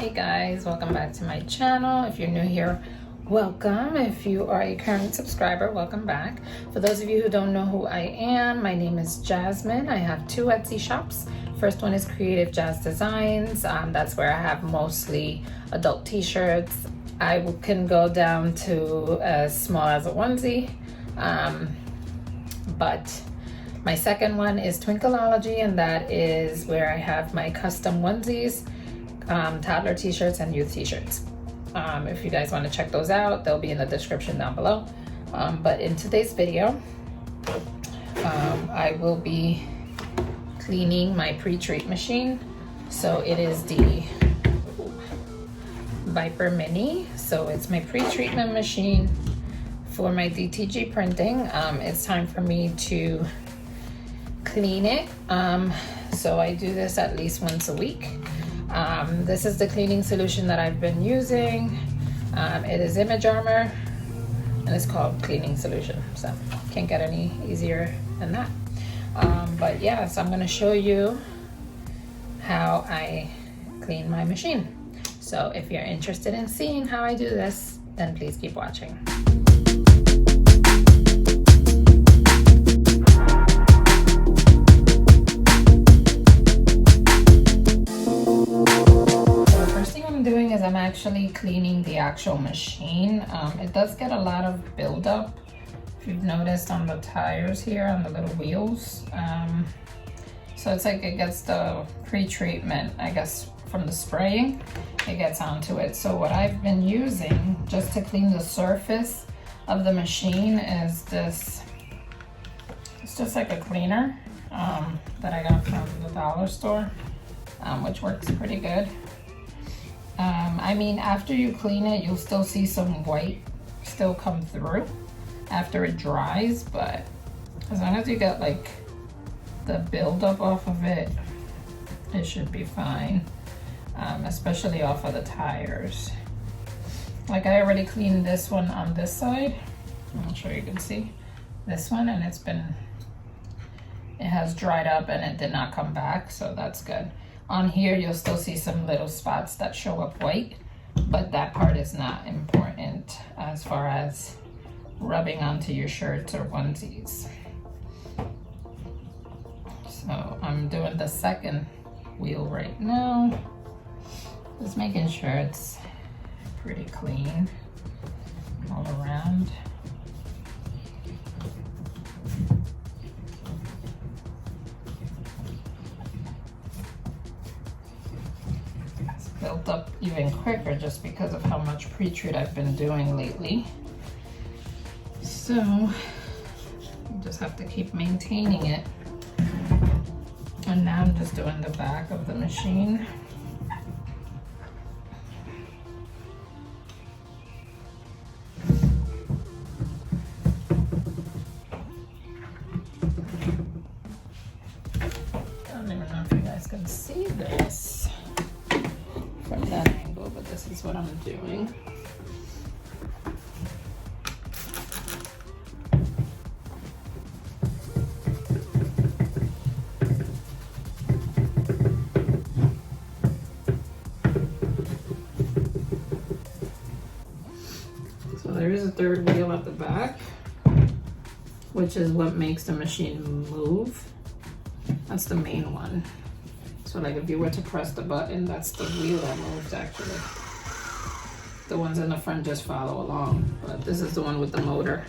Hey guys, welcome back to my channel. If you're new here, welcome. If you are a current subscriber, welcome back. For those of you who don't know who I am, my name is Jasmine. I have two Etsy shops. First one is CreativeJasDesigns. That's where I have mostly adult t-shirts. I can go down to as small as a onesie, but my second one is Twinkleology, and that is where I have my custom onesies, toddler t-shirts and youth t-shirts. If you guys want to check those out, they'll be in the description down below. But in today's video, I will be cleaning my Pretreat machine. So it is the Viper Mini. So it's my pre-treatment machine for my DTG printing. It's time for me to clean it. So I do this at least once a week. This is the cleaning solution that I've been using. It is Image Armor and it's called cleaning solution. So can't get any easier than that. But yeah, so I'm going to show you how I clean my machine. So if you're interested in seeing how I do this, then please keep watching. I'm actually cleaning the actual machine. It does get a lot of buildup, if you've noticed, on the tires here, on the little wheels. So it's like it gets the pre-treatment, I guess, from the spraying, it gets onto it. So what I've been using just to clean the surface of the machine is this. It's just like a cleaner that I got from the dollar store, which works pretty good. I mean, after you clean it, you'll still see some white still come through after it dries, but as long as you get like the buildup off of it, it should be fine, especially off of the tires. Like I already cleaned this one on this side. I'm sure you can see this one, and it has dried up and it did not come back, so that's good. On here, you'll still see some little spots that show up white, but that part is not important as far as rubbing onto your shirts or onesies. So I'm doing the second wheel right now, just making sure it's pretty clean all around. Built up even quicker just because of how much pre-treat I've been doing lately. So you just have to keep maintaining it. And now I'm just doing the back of the machine. I don't even know if you guys can see this from that angle, but this is what I'm doing. So there is a third wheel at the back, which is what makes the machine move. That's the main one. So like if you were to press the button, that's the wheel that moves actually. The ones in the front just follow along, but this is the one with the motor.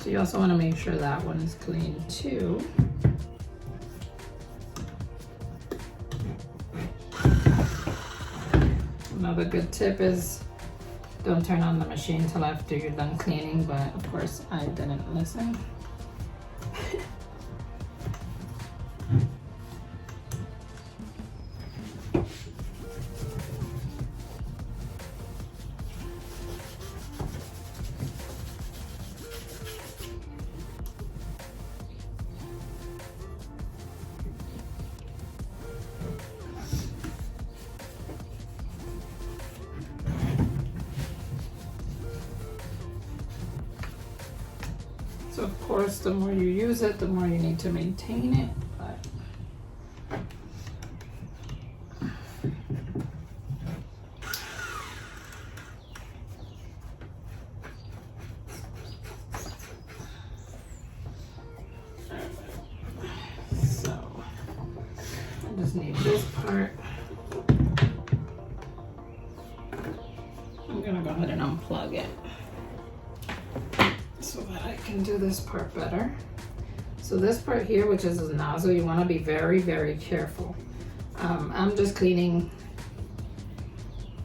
So you also want to make sure that one is clean too. Another good tip is don't turn on the machine until after you're done cleaning, but of course I didn't listen. So of course, the more you use it, the more you need to maintain it. But need this part. I'm gonna go ahead and unplug it so that I can do this part better. So this part here, which is the nozzle, you want to be very, very careful. I'm just cleaning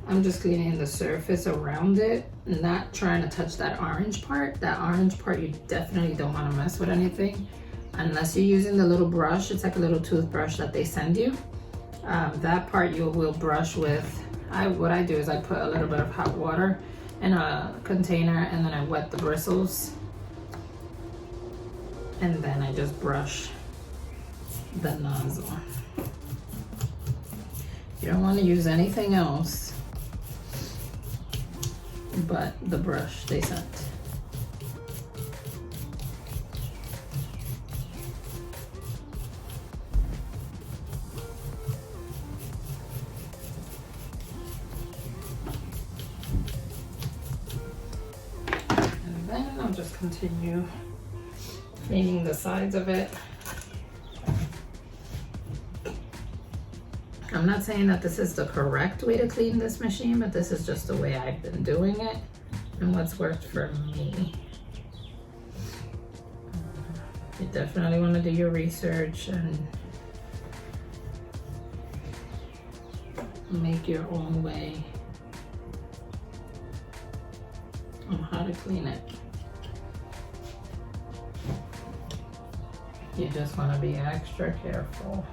the surface around it, not trying to touch that orange part. That orange part, you definitely don't want to mess with anything unless you're using the little brush. It's like a little toothbrush that they send you. That part you will brush with, what I do is I put a little bit of hot water in a container, and then I wet the bristles, and then I just brush the nozzle. You don't want to use anything else but the brush they sent. And then I'll just continue cleaning the sides of it. I'm not saying that this is the correct way to clean this machine, but this is just the way I've been doing it and what's worked for me. You definitely want to do your research and make your own way on how to clean it. You just want to be extra careful.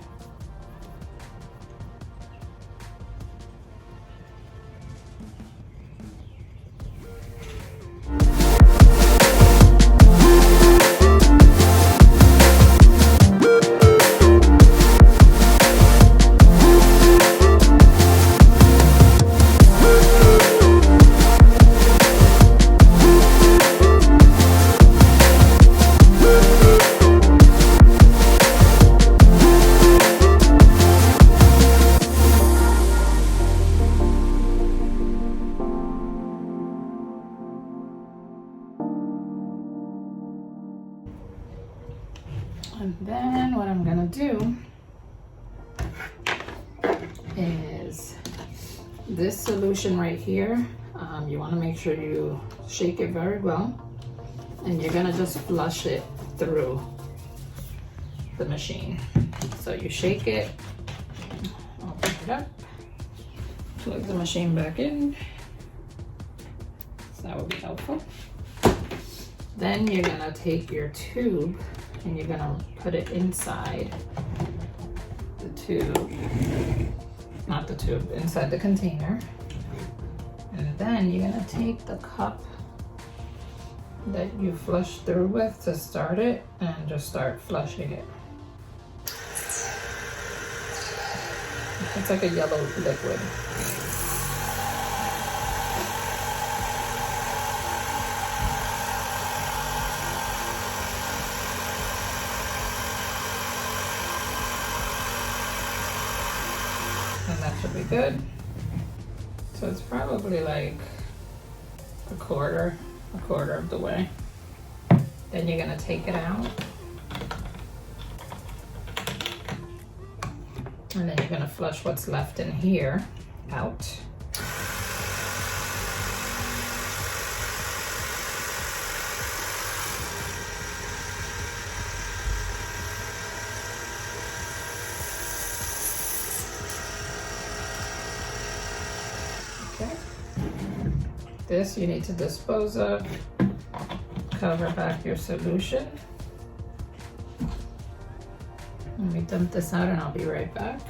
And then what I'm gonna do is this solution right here, you wanna make sure you shake it very well, and you're gonna just flush it through the machine. So you shake it, open it up, plug the machine back in, so that would be helpful. Then you're gonna take your tube and you're gonna put it inside the tube, not the tube, inside the container. And then you're gonna take the cup that you flushed through with to start it and just start flushing it. It's like a yellow liquid. And that should be good. So it's probably like a quarter of the way. Then you're gonna take it out. And then you're gonna flush what's left in here out. Okay. This you need to dispose of. Cover back your solution. Let me dump this out and I'll be right back.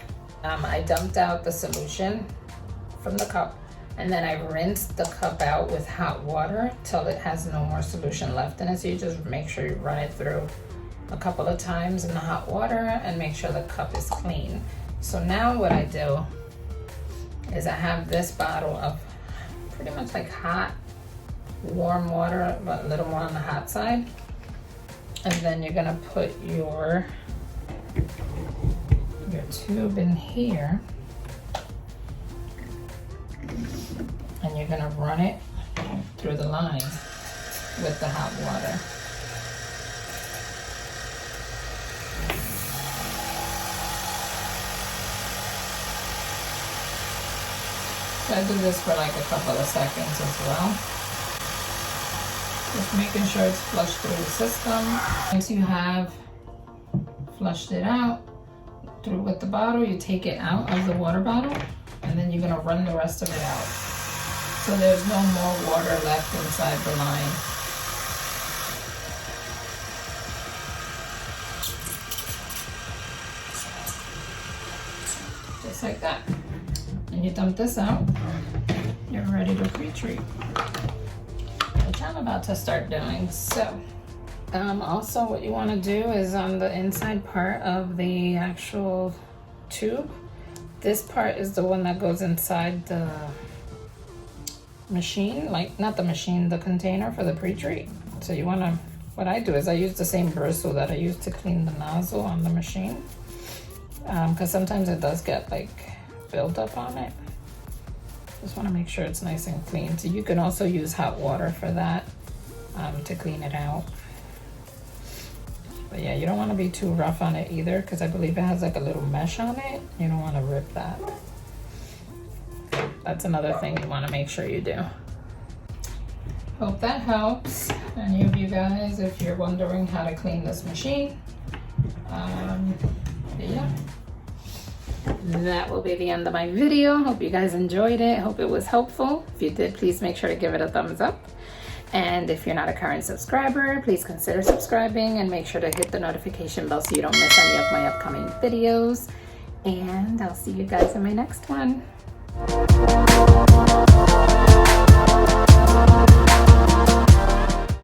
I dumped out the solution from the cup, and then I rinsed the cup out with hot water till it has no more solution left in it. So you just make sure you run it through a couple of times in the hot water and make sure the cup is clean. So now what I do is I have this bottle of pretty much like hot, warm water, but a little more on the hot side. And then you're gonna put your tube in here, and you're gonna run it through the line with the hot water. So I do this for like a couple of seconds as well. Just making sure it's flushed through the system. Once you have flushed it out through with the bottle, you take it out of the water bottle and then you're gonna run the rest of it out. So there's no more water left inside the line. Just like that. And you dump this out, you're ready to pre-treat, which I'm about to start doing. So also what you want to do is on the inside part of the actual tube, this part is the one that goes inside the machine, like not the machine, the container for the pre-treat. So you want to, what I do is I use the same bristle that I use to clean the nozzle on the machine, because sometimes it does get like build up on it. Just want to make sure it's nice and clean. So you can also use hot water for that, to clean it out. But yeah, you don't want to be too rough on it either, because I believe it has like a little mesh on it. You don't want to rip that. That's another thing you want to make sure you do. Hope that helps any of you guys if you're wondering how to clean this machine. Yeah, that will be the end of my video. Hope you guys enjoyed it. Hope it was helpful. If you did, please make sure to give it a thumbs up. And if you're not a current subscriber, please consider subscribing and make sure to hit the notification bell so you don't miss any of my upcoming videos. And I'll see you guys in my next one.